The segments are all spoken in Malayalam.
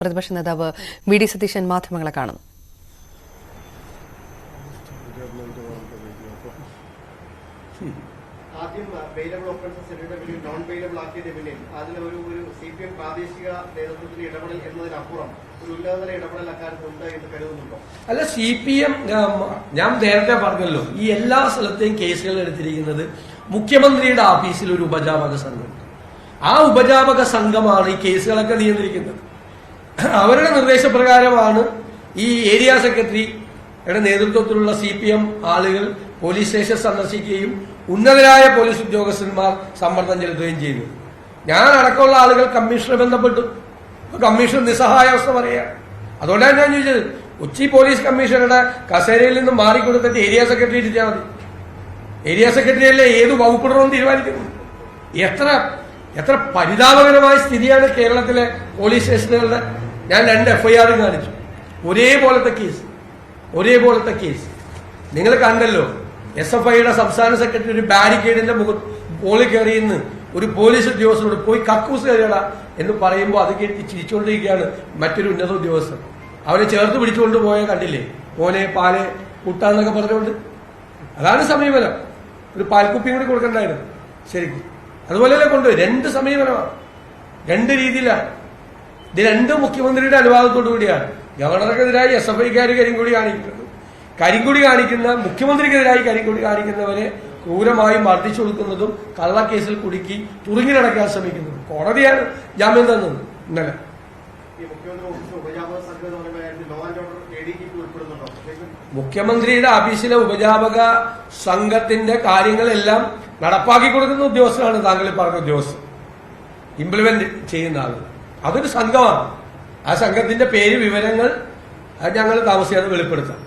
പ്രതിപക്ഷ നേതാവ് വി.ഡി. സതീശൻ മാധ്യമങ്ങളെ കാണുന്നു. ആദ്യം ബെയിലബിൾ ഓഫൻസസ് നോൺ ബെയിലബിൾ ആക്കിയതിന് പിന്നിൽ അതിലൊരു CPM പ്രാദേശിക നേതൃത്വത്തിന്റെ ഇടപെടൽ എന്നതിനപ്പുറം ഒരു ഉന്നതതല ഇടപെടൽ അക്കാര്യത്തിലുണ്ട് എന്ന് കരുതുന്നുണ്ടോ? അല്ല, CPM ഞാൻ നേരത്തെ പറഞ്ഞല്ലോ, ഈ എല്ലാ സ്ഥലത്തെയും കേസുകൾ എടുത്തിരിക്കുന്നത് മുഖ്യമന്ത്രിയുടെ ഓഫീസിൽ ഒരു ഉപജാപക സംഘം. ആ ഉപജാപക സംഘമാണ് ഈ കേസുകളൊക്കെ നിയന്ത്രിക്കുന്നത്. അവരുടെ നിർദ്ദേശപ്രകാരമാണ് ഈ ഏരിയ സെക്രട്ടറിയുടെ നേതൃത്വത്തിലുള്ള CPM ആളുകൾ പോലീസ് സ്റ്റേഷൻ സന്ദർശിക്കുകയും ഉന്നതരായ പോലീസ് ഉദ്യോഗസ്ഥന്മാർ സമ്മർദ്ദം ചെലുത്തുകയും ചെയ്തു. ഞാൻ അടക്കമുള്ള ആളുകൾ കമ്മീഷണറെ ബന്ധപ്പെട്ടു. കമ്മീഷണർ നിസ്സഹായാവസ്ഥ പറയുക. അതുകൊണ്ടാണ് ഞാൻ ചോദിച്ചത്, കൊച്ചി പോലീസ് കമ്മീഷണറുടെ കസേരയിൽ നിന്ന് മാറിക്കൊടുത്തിട്ട് ഏരിയ സെക്രട്ടറി ഇരിച്ചാൽ മതി. ഏരിയ സെക്രട്ടറിയല്ലേ ഏത് വകുപ്പിടണമെന്ന് തീരുമാനിക്കുന്നു. എത്ര പരിതാപകരമായ സ്ഥിതിയാണ് കേരളത്തിലെ പോലീസ് സ്റ്റേഷനുകളുടെ. ഞാൻ 2 FIR കാണിച്ചു. ഒരേപോലത്തെ കേസ് നിങ്ങൾ കണ്ടല്ലോ. SFIയുടെ സംസ്ഥാന സെക്രട്ടറി ഒരു ബാരിക്കേഡിന്റെ മുകളിൽ കയറിയെന്ന് ഒരു പോലീസ് ഉദ്യോഗസ്ഥനോട് പോയി കക്കൂസ് കയറിയട എന്ന് പറയുമ്പോൾ അത് കേട്ടി ചിരിച്ചുകൊണ്ടിരിക്കുകയാണ് മറ്റൊരു ഉന്നത ഉദ്യോഗസ്ഥൻ. അവരെ ചേർത്ത് പിടിച്ചുകൊണ്ട് പോയ കണ്ടില്ലേ, മോനെ പാല് കുട്ടാന്നൊക്കെ പറഞ്ഞുകൊണ്ട്. അതാണ് സമീപനം. ഒരു പാൽക്കുപ്പിയും കൂടി കൊടുക്കണ്ടായിരുന്നു ശരിക്കും. അതുപോലെയല്ലേ കൊണ്ടുപോയി. 2 സമീപനമാണ്, 2 രീതിയിലാണ്. ഇത് 2 മുഖ്യമന്ത്രിയുടെ അനുവാദത്തോടു കൂടിയാണ്. ഗവർണർക്കെതിരായി SFIക്കാർ കരിങ്കൊടി കാണിക്കുന്ന മുഖ്യമന്ത്രിക്കെതിരായി കരിങ്കൊടി കാണിക്കുന്നവരെ ക്രൂരമായി മർദ്ദിച്ചു കൊടുക്കുന്നതും കള്ളക്കേസിൽ കുടുക്കി തുറുങ്ങിലടക്കാൻ ശ്രമിക്കുന്നതും. കോടതിയാണ് ജാമ്യം തന്നത് ഇന്നലെ. മുഖ്യമന്ത്രിയുടെ ഓഫീസിലെ ഉപജാപക സംഘത്തിന്റെ കാര്യങ്ങളെല്ലാം നടപ്പാക്കി കൊടുക്കുന്ന ഉദ്യോഗസ്ഥനാണ് താങ്കൾ പറഞ്ഞ ഉദ്യോഗസ്ഥൻ, ഇംപ്ലിമെന്റ് ചെയ്യുന്ന ആളുകൾ. അതൊരു സംഘമാണ്. ആ സംഘത്തിന്റെ പേര്, വിവരങ്ങൾ ഞങ്ങൾ താമസിയാതെ വെളിപ്പെടുത്താം.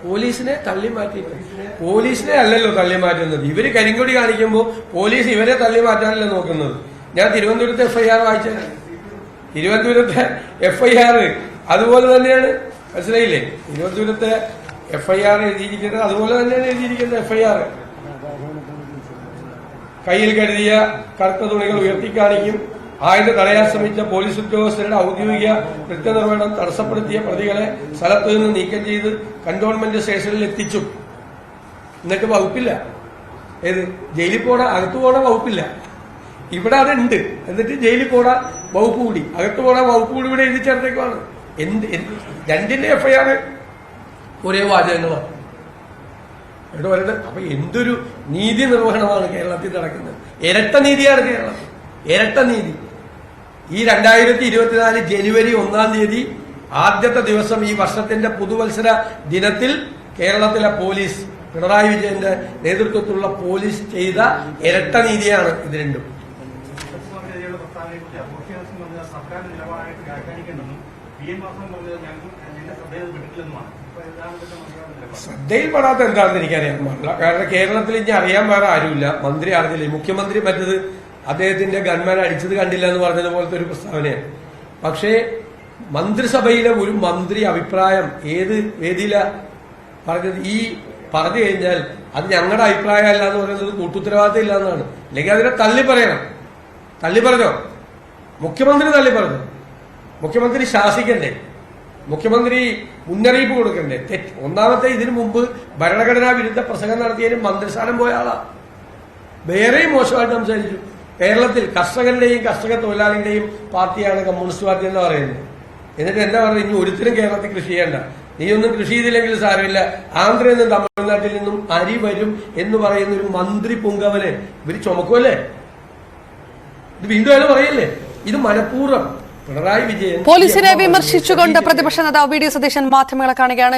പോലീസിനെ തള്ളി മാറ്റിയില്ല. പോലീസിനെ അല്ലല്ലോ തള്ളി മാറ്റുന്നത്. ഇവര് കരിങ്കൊടി കാണിക്കുമ്പോൾ പോലീസ് ഇവരെ തള്ളി മാറ്റാനല്ലേ നോക്കുന്നത്. ഞാൻ തിരുവനന്തപുരത്തെ FIR വായിച്ചത്. തിരുവനന്തപുരത്തെ FIR അതുപോലെ തന്നെയാണ്, മനസ്സിലായില്ലേ? തിരുവനന്തപുരത്തെ FIR എഴുതിയിരിക്കുന്നത് അതുപോലെ തന്നെയാണ് എഴുതിയിരിക്കുന്നത്. FIR കയ്യിൽ കരുതിയ കറുത്ത തുണികൾ ഉയർത്തിക്കാണിക്കും. ആയുധം തടയാൻ ശ്രമിച്ച പോലീസ് ഉദ്യോഗസ്ഥരുടെ ഔദ്യോഗിക കൃത്യനിർവഹണം തടസ്സപ്പെടുത്തിയ പ്രതികളെ സ്ഥലത്തു നിന്ന് നീക്കം ചെയ്ത് കന്റോൺമെന്റ് സ്റ്റേഷനിൽ എത്തിച്ചു. എന്നിട്ട് വകുപ്പില്ല. ഏത് ജയിലിൽ പോണ അകത്തു പോണ വകുപ്പില്ല. ഇവിടെ അതുണ്ട്. എന്നിട്ട് ജയിലിൽ പോണ വകുപ്പ് കൂടി, അകത്തു പോണ വകുപ്പ് കൂടി ഇവിടെ എഴുതി ചേർത്തേക്കാണ്. 2ന്റെ FIR ഒരേ വാചകങ്ങളാണ്. അപ്പൊ എന്തൊരു നീതി നിർവഹണമാണ് കേരളത്തിൽ നടക്കുന്നത്. ഇരട്ട നീതിയാണ് കേരളത്തിൽ, ഇരട്ട നീതി. ഈ 2024 ജനുവരി 1-ാം തീയതി ആദ്യത്തെ ദിവസം, ഈ വർഷത്തിന്റെ പുതുവത്സര ദിനത്തിൽ കേരളത്തിലെ പോലീസ്, പിണറായി വിജയന്റെ നേതൃത്വത്തിലുള്ള പോലീസ് ചെയ്ത ഇരട്ട നീതിയാണ് ഇത് രണ്ടും. ശ്രദ്ധയിൽപ്പെടാത്ത എന്താണെന്ന് എനിക്കറിയാൻ പാടില്ല. കാരണം കേരളത്തിൽ ഇനി അറിയാൻ വേറെ ആരുമില്ല. മന്ത്രി അറിഞ്ഞില്ലേ, മുഖ്യമന്ത്രി മറ്റത് അദ്ദേഹത്തിന്റെ ഗൺമാൻ അടിച്ചത് കണ്ടില്ല എന്ന് പറഞ്ഞതുപോലത്തെ ഒരു പ്രസ്താവനയാണ്. പക്ഷേ മന്ത്രിസഭയിലെ ഒരു മന്ത്രി അഭിപ്രായം ഏത് വേദിയിലാ പറഞ്ഞത്? ഈ പറഞ്ഞു കഴിഞ്ഞാൽ അത് ഞങ്ങളുടെ അഭിപ്രായമല്ല എന്ന് പറയുന്നത് കൂട്ടുത്തരവാദിത്തം ഇല്ല എന്നാണ്. അല്ലെങ്കിൽ അതിനെ തള്ളി പറയണം. തള്ളി പറഞ്ഞോ? മുഖ്യമന്ത്രി തള്ളി പറഞ്ഞു. മുഖ്യമന്ത്രി ശാസിക്കണ്ടേ? മുഖ്യമന്ത്രി മുന്നറിയിപ്പ് കൊടുക്കണ്ടേ? ഒന്നാമത്തെ, ഇതിനു മുമ്പ് ഭരണഘടനാ വിരുദ്ധ പ്രസംഗം നടത്തിയതിന് മന്ത്രിസ്ഥാനം പോയ ആളാ. വേറെയും മോശമായിട്ട് സംസാരിച്ചു. കേരളത്തിൽ കർഷകരുടെയും കർഷക തൊഴിലാളികളുടെയും പാർട്ടിയാണ് കമ്മ്യൂണിസ്റ്റ് പാർട്ടി എന്ന് പറയുന്നത്. എന്നിട്ട് എന്താ പറയുക, ഇനി ഒരുത്തരും കേരളത്തിൽ കൃഷി ചെയ്യണ്ട, നീയൊന്നും കൃഷി ചെയ്തില്ലെങ്കിൽ സാരമില്ല, ആന്ധ്രയിൽ നിന്നും തമിഴ്നാട്ടിൽ നിന്നും അരി വരും എന്ന് പറയുന്ന ഒരു മന്ത്രി പുങ്കവനെ ഇവര് ചുമക്കുമല്ലേ? ഇത് വീണ്ടും അയാൾ പറയല്ലേ? ഇത് മനഃപൂർവ്വം പിണറായി വിജയൻ. പോലീസിനെ വിമർശിച്ചുകൊണ്ട് പ്രതിപക്ഷ നേതാവ് വി.ഡി. സതീശൻ മാധ്യമങ്ങളെ കാണുകയാണ്.